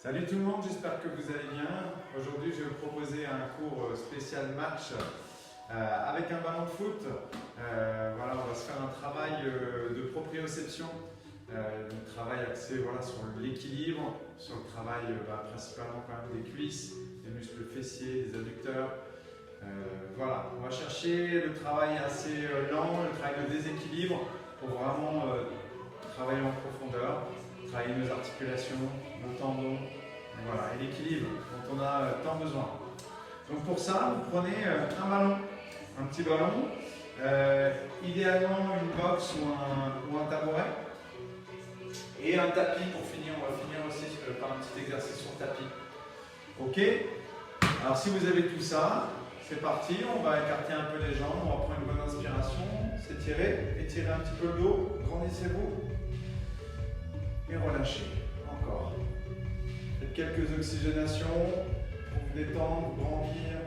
Salut tout le monde, j'espère que vous allez bien. Aujourd'hui, je vais vous proposer un cours spécial match avec un ballon de foot. Voilà, on va se faire un travail de proprioception, un travail axé sur l'équilibre, sur le travail principalement quand même des cuisses, des muscles fessiers, des adducteurs. Voilà, on va chercher le travail assez lent, le travail de déséquilibre pour vraiment travailler en profondeur, travailler nos articulations, nos tendons, voilà, et l'équilibre dont on a tant besoin. Donc pour ça, vous prenez un ballon, un petit ballon, idéalement une box ou un tabouret, et un tapis pour finir. On va finir aussi par un petit exercice sur tapis. Ok? Alors si vous avez tout ça, c'est parti, on va écarter un peu les jambes, on va prendre une bonne inspiration, s'étirer, étirez un petit peu le dos, grandissez-vous, et relâchez, encore. Faites quelques oxygénations pour vous détendre, grandir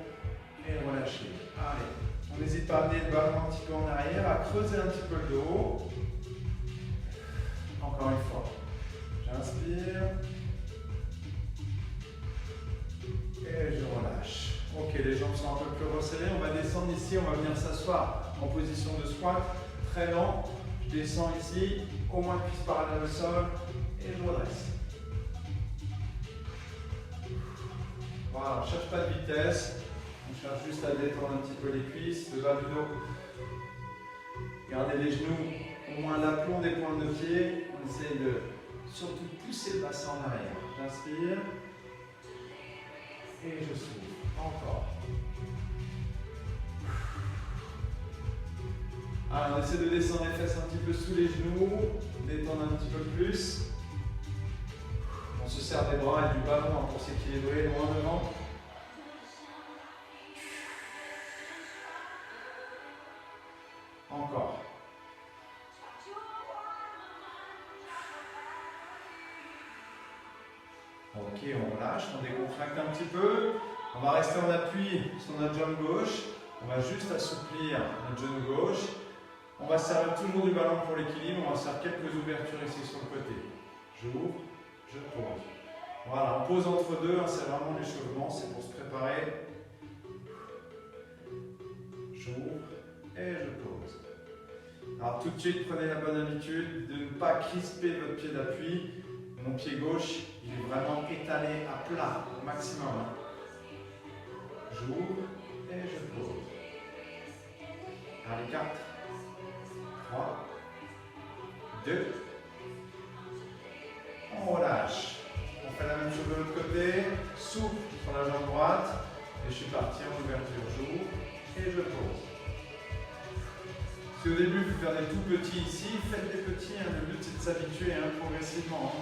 et relâcher. Allez, on n'hésite pas à amener le ballon un petit peu en arrière, à creuser un petit peu le dos. Encore une fois, j'inspire et je relâche. Ok, les jambes sont un peu plus resserrées, on va descendre ici, on va venir s'asseoir en position de squat, très lent. Je descends ici, au moins cuisse parallèle au sol et je redresse. Voilà, on ne cherche pas de vitesse, on cherche juste à détendre un petit peu les cuisses, le bas du dos. Gardez les genoux au moins l'aplomb des pointes de pied. On essaye de surtout pousser le bassin en arrière. J'inspire et je souffle. Encore. Alors, on essaie de descendre les fesses un petit peu sous les genoux, détendre un petit peu plus. On se serre des bras et du ballon pour s'équilibrer loin devant. Encore. Ok, on relâche, on décontracte un petit peu. On va rester en appui sur notre jambe gauche. On va juste assouplir notre genou gauche. On va servir toujours du ballon pour l'équilibre. On va faire quelques ouvertures ici sur le côté. J'ouvre, je pose. Voilà, on pose entre deux, c'est vraiment l'échauffement, c'est pour se préparer. J'ouvre et je pose. Alors tout de suite, prenez la bonne habitude de ne pas crisper votre pied d'appui. Mon pied gauche, il est vraiment étalé à plat au maximum. J'ouvre et je pose. Allez, 4, 3, 2. On relâche. On fait la même chose de l'autre côté. Souple sur la jambe droite. Et je suis parti en ouverture. J'ouvre et je pose. Si au début vous faites des tout petits ici, faites des petits. Le but c'est de s'habituer progressivement.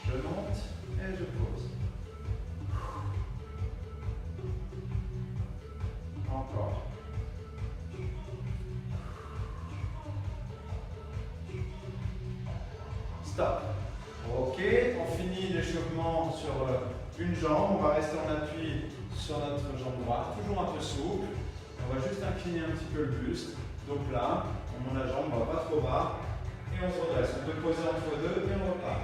Je monte et je pose. Encore. Stop. Ok, on finit l'échauffement sur une jambe. On va rester en appui sur notre jambe droite, toujours un peu souple. On va juste incliner un petit peu le buste. Donc là, on monte la jambe, on ne va pas trop bas. Et on se redresse. On peut poser entre deux et on repart.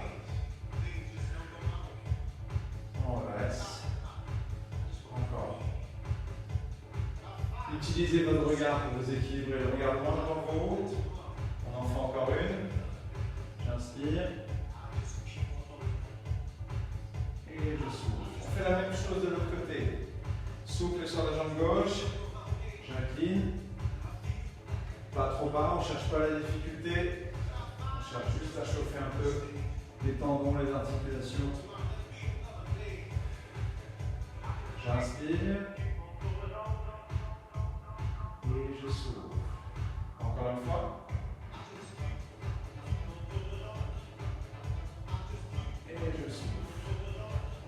On redresse. Encore. Utilisez votre regard pour vous équilibrer le regard loin devant vous. On en fait encore une. J'inspire. Et je souffle. On fait la même chose de l'autre côté. Souple sur la jambe gauche. J'incline. Pas trop bas, on ne cherche pas la difficulté. On cherche juste à chauffer un peu les tendons, les articulations. J'inspire. Et je souffle. Encore une fois. Et je souffle.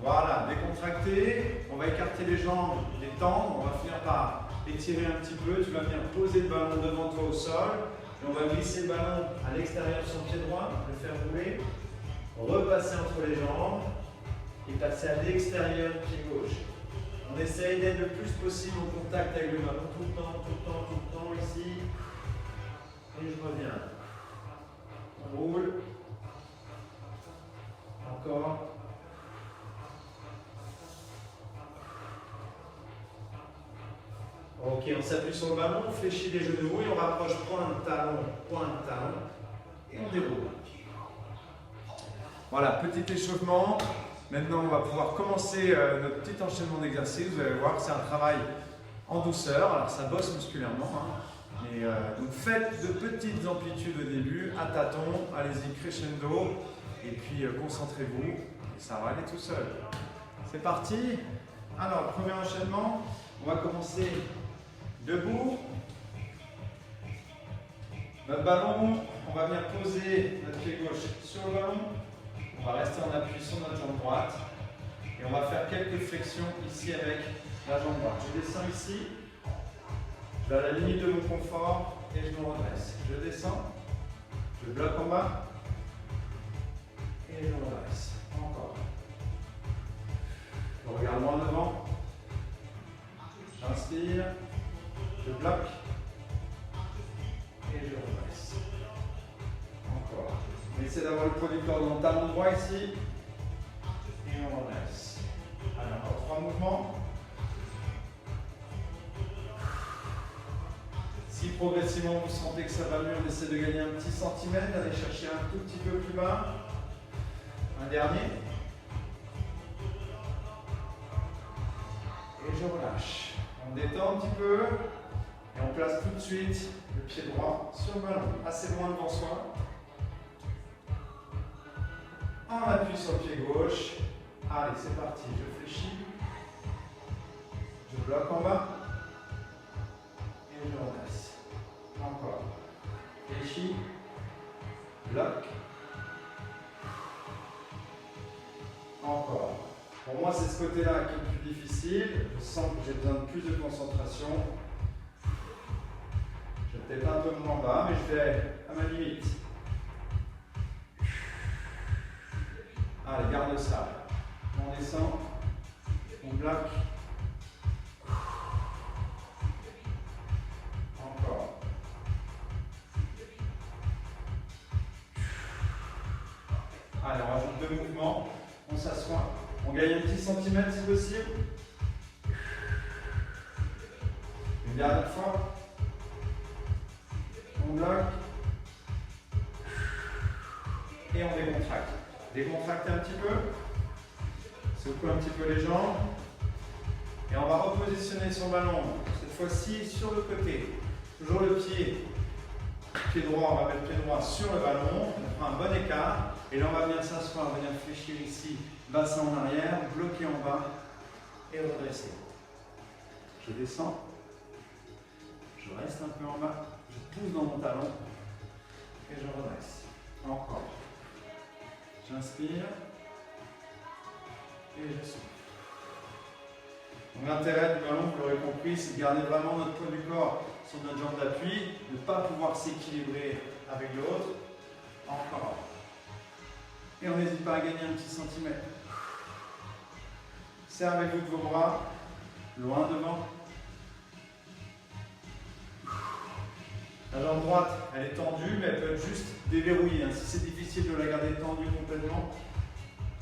Voilà, décontracté. On va écarter les jambes, les tendre. On va finir par étirer un petit peu. Tu vas venir poser le ballon devant toi au sol. Et on va glisser le ballon à l'extérieur de son pied droit, le faire rouler. Repasser entre les jambes et passer à l'extérieur du pied gauche. On essaye d'être le plus possible au contact avec le ballon tout le temps, ici. Et je reviens. On roule. Encore. Ok, on s'appuie sur le ballon, on fléchit les genoux et on rapproche pointe, talon, et on déroule. Voilà, petit échauffement. Maintenant, on va pouvoir commencer notre petit enchaînement d'exercices. Vous allez voir que c'est un travail en douceur. Alors, ça bosse musculairement. Donc, faites de petites amplitudes au début, à tâtons. Allez-y, crescendo. Et puis, concentrez-vous. Et ça va aller tout seul. C'est parti. Alors, premier enchaînement. On va commencer debout. Notre ballon, on va venir poser notre pied gauche sur le ballon. On va rester en appui sur notre jambe droite. Et on va faire quelques flexions ici avec la jambe droite. Je descends ici. Je vais à la limite de mon confort et je me redresse. Je descends. Je bloque en bas. Et je me redresse. Encore. Je regarde loin devant. J'inspire. Je bloque. Et je redresse. Encore. On essaie d'avoir le poids du corps dans le talon droit ici. Et on redresse. Allez, encore 3 mouvements. Si progressivement vous sentez que ça va mieux, on essaie de gagner un petit centimètre, d'aller chercher un tout petit peu plus bas. Un dernier. Et je relâche. On détend un petit peu. Et on place tout de suite le pied droit sur le ballon, assez loin devant soi. On appuie sur le pied gauche. Allez, c'est parti. Je fléchis. Je bloque en bas. Et je redresse. Encore. Fléchis. Bloque. Encore. Pour moi, c'est ce côté-là qui est le plus difficile. Je sens que j'ai besoin de plus de concentration. Je vais peut-être un peu moins bas, mais je vais à ma limite. Allez, garde ça. On descend. On bloque. Encore. Allez, on rajoute 2 mouvements. On s'assoit. On gagne un petit centimètre si possible. Une dernière fois. On bloque. Et on décontracte. Décontractez un petit peu. Secouez un petit peu les jambes. Et on va repositionner son ballon. Cette fois-ci sur le côté. Toujours le pied. Pied droit, on va mettre le pied droit sur le ballon. On prend un bon écart. Et là, on va venir s'asseoir, venir fléchir ici. Bassin en arrière, bloquer en bas. Et redresser. Je descends. Je reste un peu en bas. Je pousse dans mon talon. Et je redresse. Encore. J'inspire. Et je souffle. Donc l'intérêt du ballon, vous l'aurez compris, c'est de garder vraiment notre poids du corps sur notre jambe d'appui, de ne pas pouvoir s'équilibrer avec l'autre. Encore. Et on n'hésite pas à gagner un petit centimètre. Servez-vous de vos bras, loin devant. La jambe droite, elle est tendue, mais elle peut être juste déverrouillée. Si c'est difficile de la garder tendue complètement,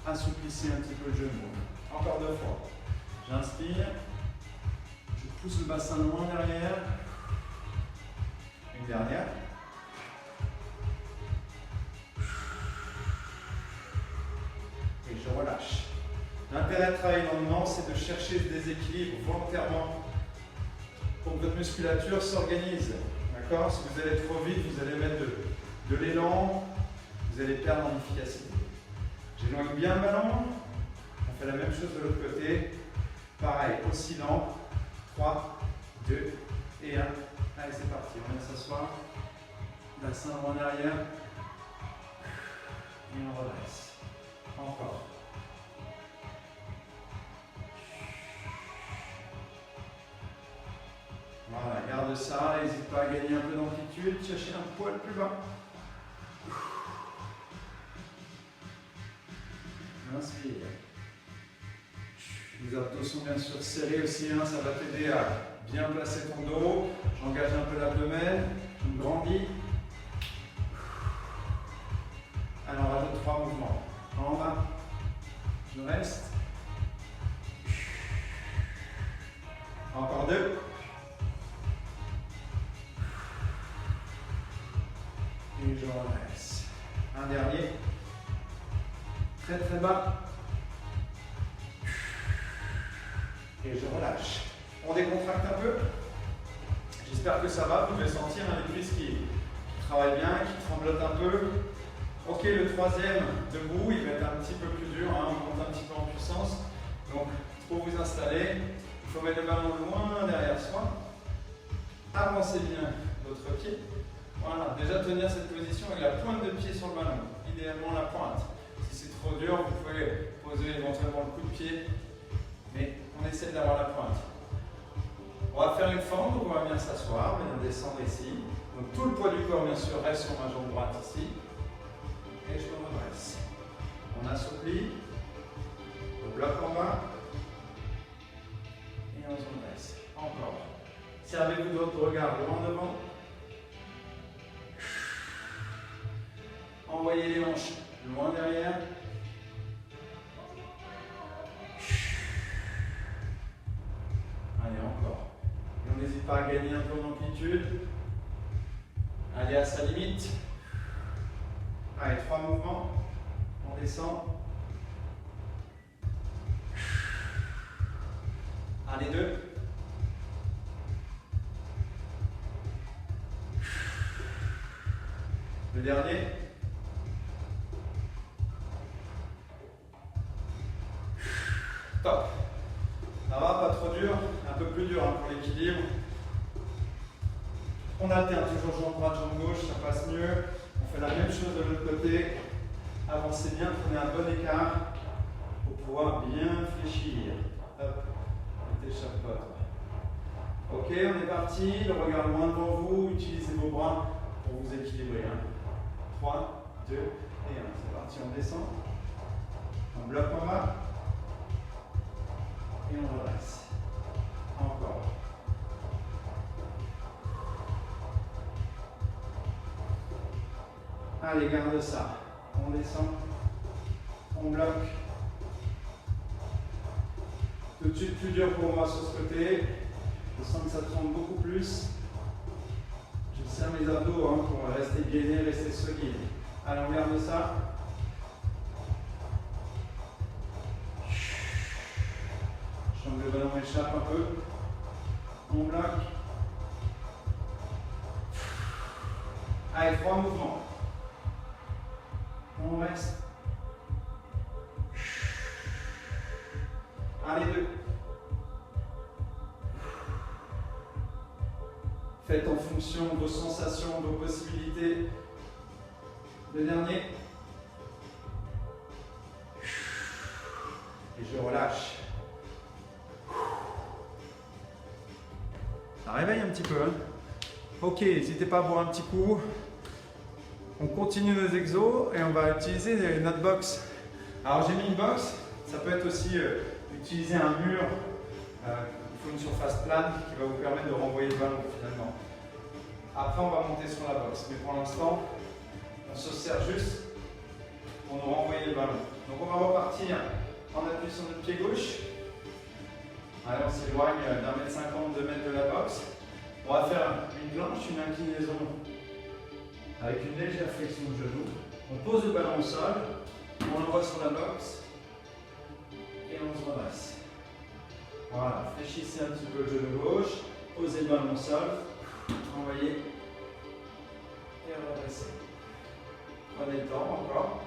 assouplissez un petit peu le genou. Encore 2 fois. J'inspire. Je pousse le bassin loin derrière. Une dernière. Et je relâche. L'intérêt de travailler longuement, c'est de chercher le déséquilibre volontairement pour que votre musculature s'organise. D'accord ? Si vous allez trop vite, vous allez mettre de l'élan, vous allez perdre en efficacité. J'éloigne bien le ballon. On fait la même chose de l'autre côté. Pareil, oscillant. 3, 2 et 1. Allez, c'est parti. On vient s'asseoir. Bassin en arrière. Et on redresse. Encore. Voilà, garde ça. N'hésite pas à gagner un peu d'amplitude. Cherchez un poil plus bas. Inspire. Les abdos sont bien sûr serrés aussi, ça va t'aider à bien placer ton dos. J'engage un peu l'abdomen, je me grandis. Alors on rajoute 3 mouvements. En bas, je reste. Encore 2. très très bas. Et je relâche. On décontracte un peu. J'espère que ça va. Vous devez sentir les cuisses qui travaillent bien, qui tremblotent un peu. Ok, le troisième, debout, il va être un petit peu plus dur. On monte un petit peu en puissance. Donc, pour vous installer, il faut mettre le ballon loin derrière soi. Avancez bien votre pied. Voilà, déjà tenir cette position avec la pointe de pied sur le ballon. Idéalement la pointe. Si c'est trop dur, vous pouvez poser éventuellement le coup de pied. Mais on essaie d'avoir la pointe. On va faire une forme, donc on va bien s'asseoir, bien descendre ici. Donc tout le poids du corps, bien sûr, reste sur ma jambe droite ici. Et je me redresse. On assouplit. On bloque en bas. Et on se redresse. Encore. Servez-vous de votre regard loin devant. Envoyez les hanches loin derrière. Allez, encore. Et on n'hésite pas à gagner un peu en amplitude. Allez à sa limite. Allez, 3 mouvements. On descend. Allez, 2. Le dernier. Top. Ça va, pas trop dur, un peu plus dur pour l'équilibre. On alterne toujours jambe droite, jambe gauche, ça passe mieux. On fait la même chose de l'autre côté. Avancez bien, prenez un bon écart pour pouvoir bien fléchir. Hop, mettez chaque pas. Ok, on est parti. Le regard loin devant vous. Utilisez vos bras pour vous équilibrer. 3, 2 et 1. C'est parti, on descend. On bloque en bas. Et on redresse. Encore. Allez, garde ça. On descend. On bloque. Tout de suite plus dur pour moi sur ce côté. Je sens que ça tremble beaucoup plus. Je serre mes abdos pour rester gainé, rester solide. Allez, on garde ça. Je sens que le ballon échappe un peu. On bloque. Allez, 3 mouvements. On reste. Allez, 2. Faites en fonction de vos sensations, de vos possibilités. Le dernier. Et je relâche. Ça réveille un petit peu. Ok, n'hésitez pas à boire un petit coup. On continue nos exos et on va utiliser notre box. Alors j'ai mis une box, ça peut être aussi utiliser un mur. Il faut une surface plane qui va vous permettre de renvoyer le ballon finalement. Après on va monter sur la box, mais pour l'instant on se sert juste pour nous renvoyer le ballon. Donc on va repartir en appui sur notre pied gauche. Allez, on s'éloigne d'1,50 m, 2 mètres de la box. On va faire une planche, une inclinaison avec une légère flexion de genou. On pose le ballon au sol, on l'envoie sur la box et on se redresse. Voilà, fléchissez un petit peu le genou gauche, posez le ballon au sol, envoyez et redressez. Prenez le temps encore.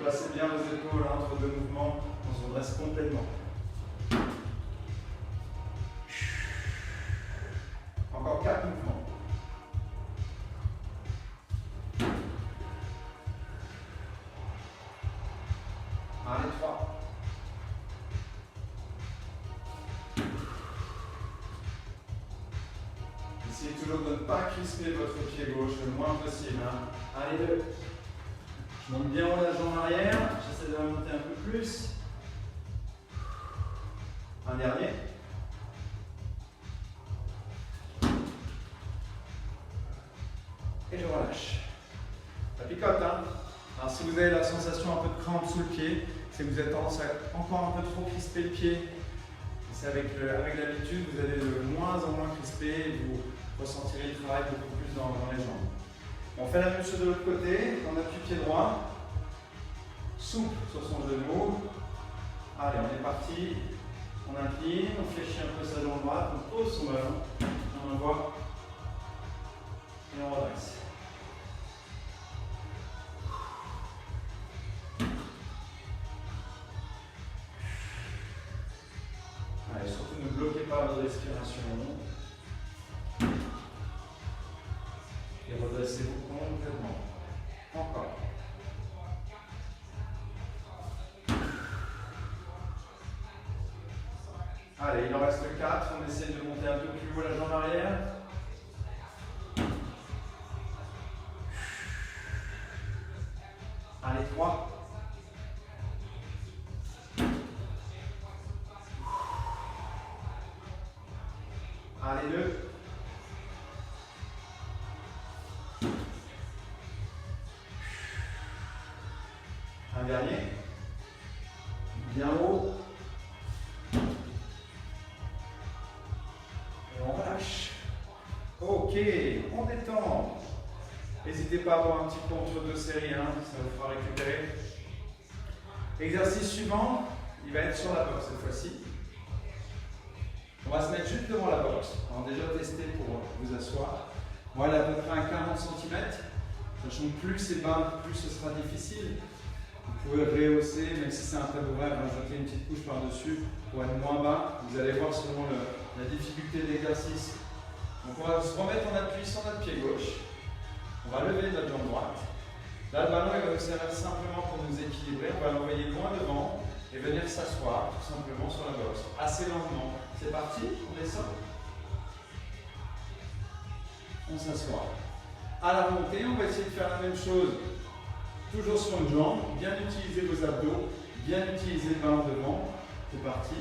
Placez bien vos épaules entre deux mouvements, on se redresse complètement. Encore 4 mouvements. Allez, 3. Essayez toujours de ne pas crisper votre pied gauche le moins possible. Allez, 2. Je monte bien haut la jambe arrière, j'essaie de remonter un peu plus. Un dernier. Et je relâche. Ça picote, Alors si vous avez la sensation un peu de crampe sous le pied, c'est que vous avez tendance à encore un peu trop crisper le pied. C'est avec l'habitude, vous allez de moins en moins crisper, vous ressentirez le travail beaucoup plus dans les jambes. On fait la même chose de l'autre côté, on appuie pied droit, souple sur son genou. Allez, on est parti, on incline, on fléchit un peu sa jambe droite, on pose son ballon, on envoie et on redresse. Allez, surtout ne bloquez pas votre respiration. Et redressez-vous complètement. Encore. Allez, il en reste 4. On essaie de monter un peu plus haut la jambe arrière. Allez, 3. Allez, 2. Un dernier. Bien haut. Et on relâche. Ok, on détend. N'hésitez pas à avoir un petit peu entre deux séries, hein, ça vous fera récupérer. Exercice suivant, il va être sur la boxe cette fois-ci. On va se mettre juste devant la boxe. Alors déjà tester pour vous asseoir. On va aller à peu près à 40 cm. Sachant que plus c'est bas, plus ce sera difficile. Vous pouvez rehausser, même si c'est un tabouret, rajouter une petite couche par-dessus pour être moins bas. Vous allez voir selon la difficulté de l'exercice. Donc on va se remettre en appui sur notre pied gauche. On va lever notre jambe droite. Là, le ballon il va nous servir simplement pour nous équilibrer. On va l'envoyer loin devant et venir s'asseoir tout simplement sur la boxe. Assez lentement. C'est parti, on descend. On s'assoit. À la montée, on va essayer de faire la même chose. Toujours sur une jambe. Bien utiliser vos abdos. Bien utiliser le ballon devant. C'est parti.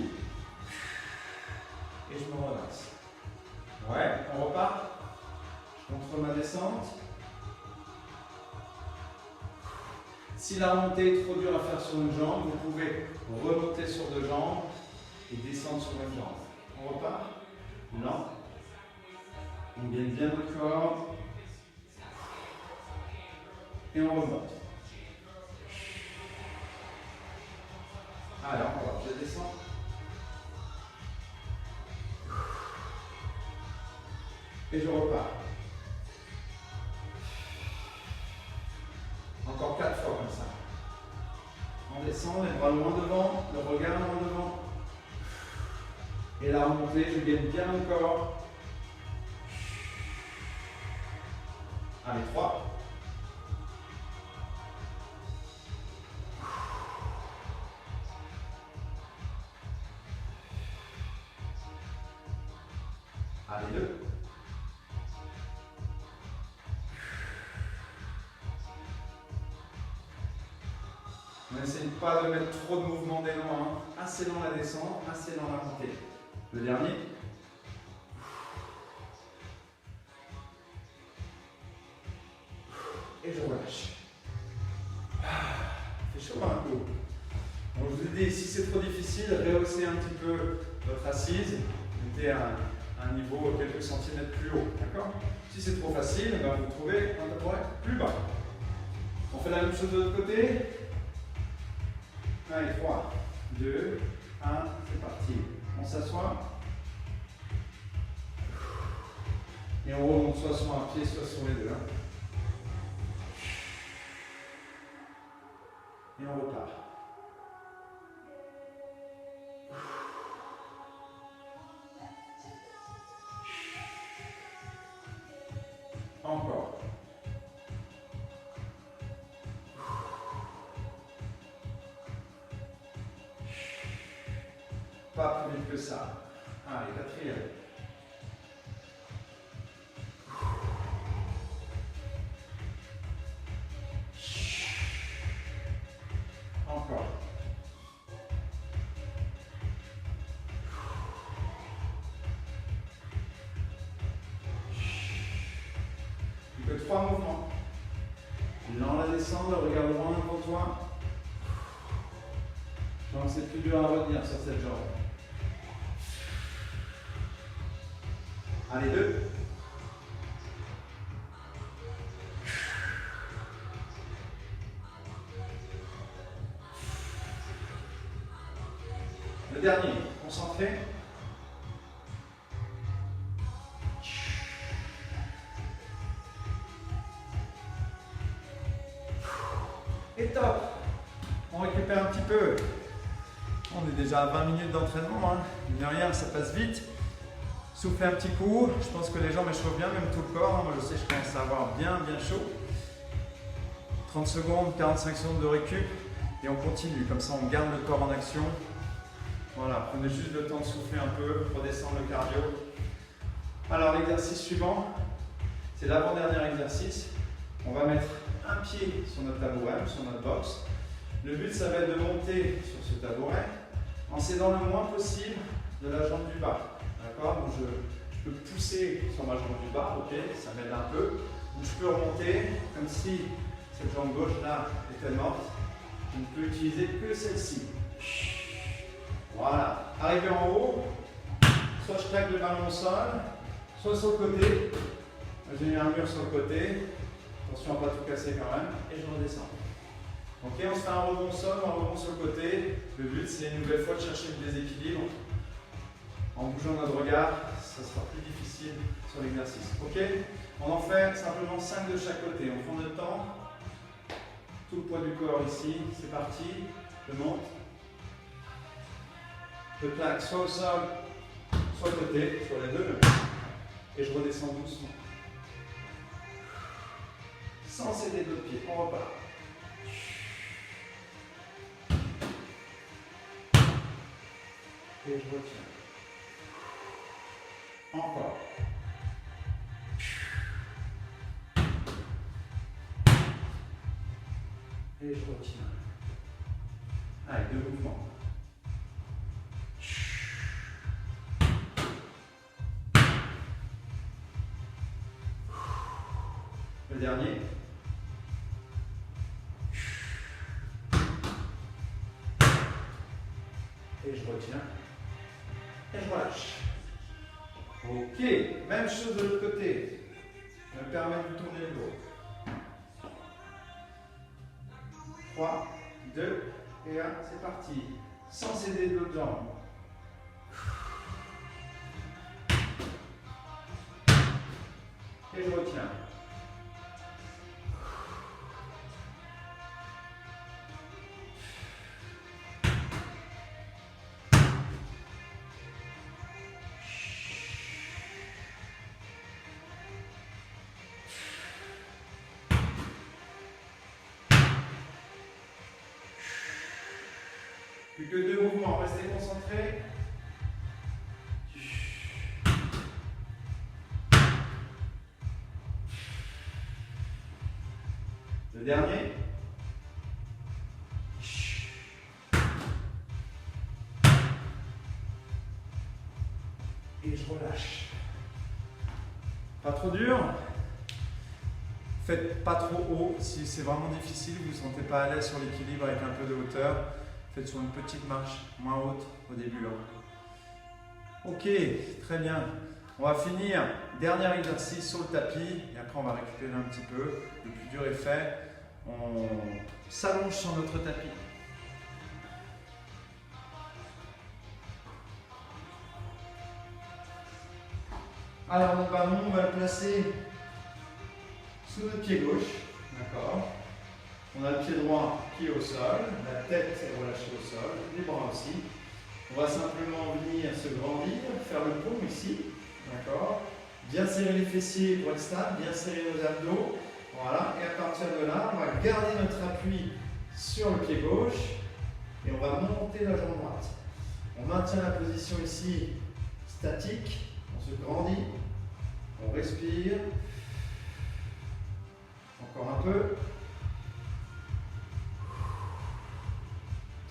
Et je me redresse. Ouais, on repart. Je contrôle ma descente. Si la remontée est trop dure à faire sur une jambe, vous pouvez remonter sur deux jambes et descendre sur une jambe. On repart. Lent. On gagne bien notre corps. Et on remonte. Alors, je descends. Et je repars. Encore 4 fois comme ça. On descend, les bras loin devant, le regard loin devant. Et la remontée, je gagne bien mon corps. Allez, 3. Allez, 2. On n'essaye pas de mettre trop de mouvements d'élan, hein. Assez lent la descente, assez lent la montée. Le dernier. Et je relâche. C'est chaud un coup. Donc je vous ai dit, si c'est trop difficile, rehaussez un petit peu votre assise. Mettez un niveau quelques centimètres plus haut. D'accord? Si c'est trop facile, ben vous trouvez un tabouret plus bas. On fait la même chose de l'autre côté. Allez, 3, 2, 1, c'est parti. On s'assoit. Et on remonte soit sur un pied, soit sur les deux. Et on repart. Encore. Pas plus vite que ça. Allez, 4e. Encore. Plus que 3 mouvements. Lent la descente, regarde loin devant toi. Je pense que c'est plus dur à retenir sur cette jambe. Allez, 2. dernier, concentré. Et top. On récupère un petit peu. On est déjà à 20 minutes d'entraînement. Hein. Mine de rien, ça passe vite. Soufflez un petit coup. Je pense que les jambes échauffent bien, même tout le corps. Moi, je sais, je commence à avoir bien chaud. 30 secondes, 45 secondes de récup. Et on continue. Comme ça, on garde le corps en action. Voilà, prenez juste le temps de souffler un peu, redescendre le cardio. Alors, l'exercice suivant, c'est l'avant-dernier exercice. On va mettre un pied sur notre tabouret, sur notre box. Le but, ça va être de monter sur ce tabouret en s'aidant le moins possible de la jambe du bas. D'accord? Donc je peux pousser sur ma jambe du bas, ok? Ça m'aide un peu. Ou je peux remonter comme si cette jambe gauche là était morte. Je ne peux utiliser que celle-ci. Voilà. Arrivé en haut, soit je claque le ballon au sol, soit sur le côté. J'ai mis un mur sur le côté. Attention à ne pas tout casser quand même. Et je redescends. Ok, on se fait un rebond au sol, un rebond sur le côté. Le but, c'est une nouvelle fois de chercher le déséquilibre. En bougeant notre regard, ça sera plus difficile sur l'exercice. Ok, on en fait simplement 5 de chaque côté. On prend notre temps. Tout le poids du corps ici. C'est parti. Je monte. Je plaque soit au sol, soit au côté, sur les deux. Et je redescends doucement. Sans céder de l'autre pied. On repart. Et je retiens. Encore. Et je retiens. Allez, 2 mouvements. Le dernier. Et je retiens. Et je relâche. Ok, même chose de l'autre côté. Je me permets de tourner le dos. 3, 2 et 1, c'est parti. Sans céder de l'autre jambe. Et je retiens. Plus que 2 mouvements, restez concentrés. Le dernier. Et je relâche. Pas trop dur. Faites pas trop haut. Si c'est vraiment difficile, vous ne vous sentez pas à l'aise sur l'équilibre avec un peu de hauteur, faites sur une petite marche, moins haute au début. Ok, très bien. On va finir. Dernier exercice sur le tapis. Et après, on va récupérer un petit peu. Le plus dur est fait. On s'allonge sur notre tapis. Alors, notre ballon, on va le placer sous notre pied gauche. D'accord. On a le pied droit qui est au sol. La tête est relâchée au sol. Les bras aussi. On va simplement venir se grandir, faire le pont ici. D'accord. Bien serrer les fessiers pour être stable, bien serrer nos abdos. Voilà, et à partir de là, on va garder notre appui sur le pied gauche et on va monter la jambe droite. On maintient la position ici statique, on se grandit, on respire. Encore un peu.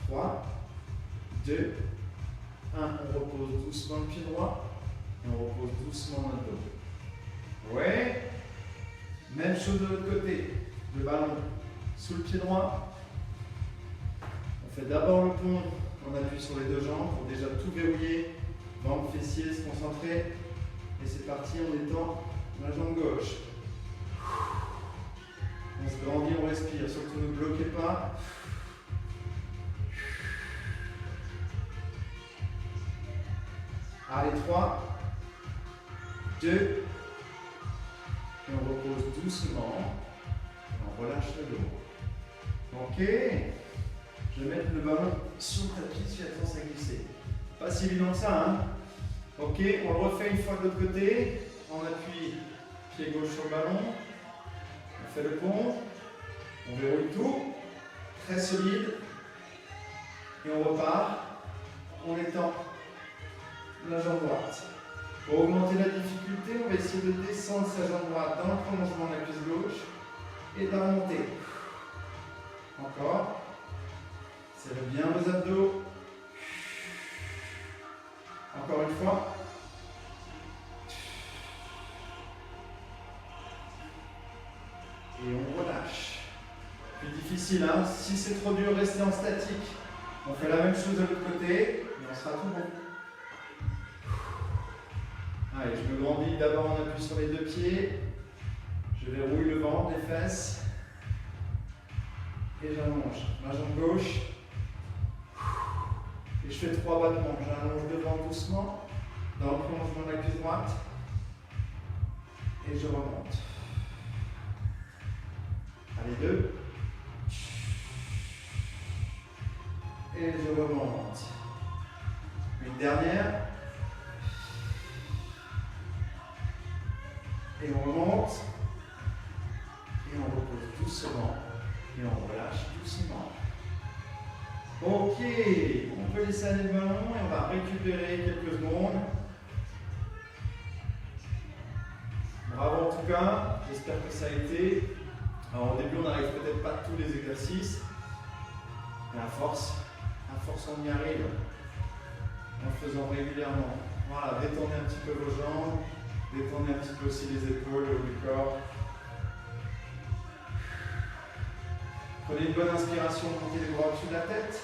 3, 2, 1. On repose doucement le pied droit et on repose doucement notre dos. Ouais. Même chose de l'autre côté. Le ballon sous le pied droit. On fait d'abord le pont, on appuie sur les deux jambes pour déjà tout verrouiller. Jambes, fessiers, se concentrer. Et c'est parti, on étend la jambe gauche. On se grandit, on respire. Surtout ne bloquez pas. Allez, 3, 2, et on repose doucement. On relâche le dos. Ok. Je vais mettre le ballon sur le tapis, j'ai tendance à glisser. Pas si évident que ça, hein. Ok, on le refait une fois de l'autre côté. On appuie pied gauche sur le ballon. On fait le pont. On verrouille tout. Très solide. Et on repart. On étend la jambe droite. Pour augmenter la difficulté, on va essayer de descendre sa jambe droite dans le prolongement de la cuisse gauche et de la remonter. Encore. Serrez bien vos abdos. Encore une fois. Et on relâche. Plus difficile, hein. Si c'est trop dur, restez en statique. On fait la même chose de l'autre côté et on sera tout bon. Allez, je me grandis d'abord, on appuie sur les deux pieds. Je verrouille le ventre, les fesses. Et j'allonge ma jambe gauche. Et je fais 3 battements. J'allonge devant doucement, dans le prolongement de la cuisse droite. Et je remonte. Allez, 2. Et je remonte. Une dernière. Et on remonte. Et on repose doucement. Et on relâche doucement. Ok, on peut laisser aller le ballon et on va récupérer quelques secondes. Bravo en tout cas, j'espère que ça a été. Alors au début on n'arrive peut-être pas à tous les exercices, mais à force on y arrive en le faisant régulièrement. Voilà, détendez un petit peu vos jambes, détendez un petit peu aussi les épaules, le haut du corps. Prenez une bonne inspiration, montez les bras au-dessus de la tête.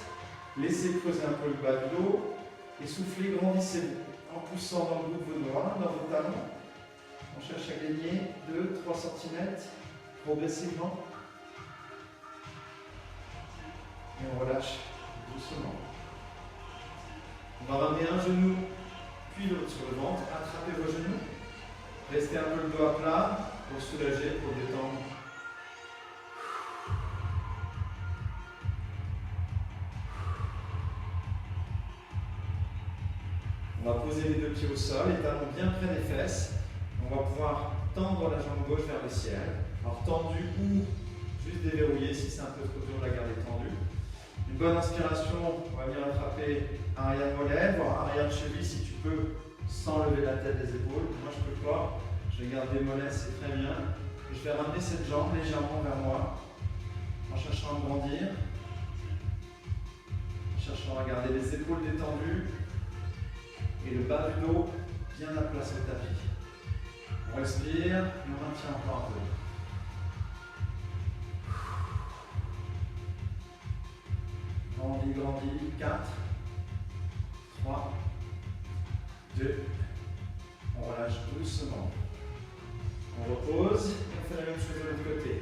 Laissez creuser un peu le bas du dos. Et soufflez, grandissez-vous. En poussant dans le bout de vos doigts, dans vos talons. On cherche à gagner 2-3 cm progressivement. Et on relâche doucement. On va ramener un genou, puis l'autre sur le ventre. Attrapez vos genoux. Restez un peu le dos à plat pour soulager, pour détendre. On va poser les deux pieds au sol, les talons bien près des fesses. On va pouvoir tendre la jambe gauche vers le ciel. Alors tendu ou juste déverrouillé si c'est un peu trop dur de la garder tendue. Une bonne inspiration, on va venir attraper arrière mollet, voire arrière cheville si tu peux, sans lever la tête des épaules. Moi je peux pas, je vais garder mollet, c'est très bien. Et je vais ramener cette jambe légèrement vers moi, en cherchant à grandir, en cherchant à garder les épaules détendues. Et le bas du dos bien à plat sur le tapis. On respire et on maintient encore un peu. Grandis, grandis. 4, 3, 2. On relâche doucement. On repose et on fait la même chose de l'autre côté.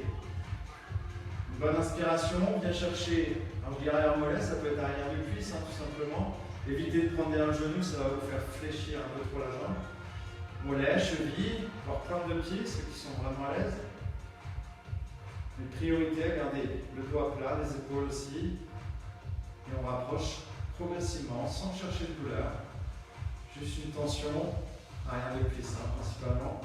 Une bonne inspiration, viens chercher, alors je dis arrière mollet, ça peut être arrière du cuisse, hein, tout simplement. Évitez de prendre derrière le genou, ça va vous faire fléchir un peu trop la jambe. Mollet, cheville, voire pointe de pied, ceux qui sont vraiment à l'aise. Une priorité à garder le dos à plat, les épaules aussi. Et on rapproche progressivement, sans chercher de douleur. Juste une tension, arrière de cuisse hein, principalement.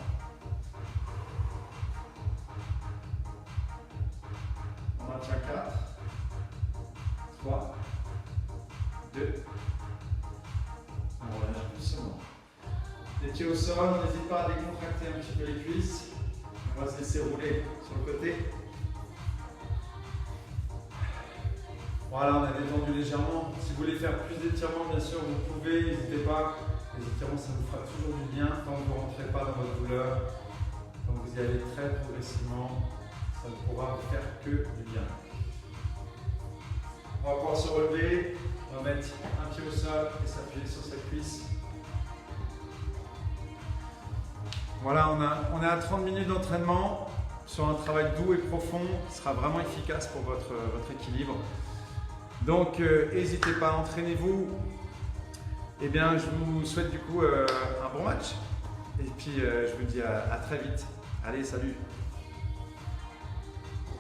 On maintient 4, 3, 2. On relâche doucement. Les pieds au sol, on n'hésite pas à décontracter un petit peu les cuisses. On va se laisser rouler sur le côté. Voilà, on a détendu légèrement. Si vous voulez faire plus d'étirements, bien sûr, vous pouvez, n'hésitez pas. Les étirements, ça vous fera toujours du bien tant que vous ne rentrez pas dans votre douleur. Tant que vous y allez très progressivement, ça ne pourra vous faire que du bien. On va pouvoir se relever. On va mettre un pied au sol et s'appuyer sur cette cuisse. Voilà, on est à 30 minutes d'entraînement sur un travail doux et profond qui sera vraiment efficace pour votre équilibre. Donc, n'hésitez pas, entraînez-vous. Eh bien, je vous souhaite du coup un bon match. Et puis, je vous dis à très vite. Allez, salut!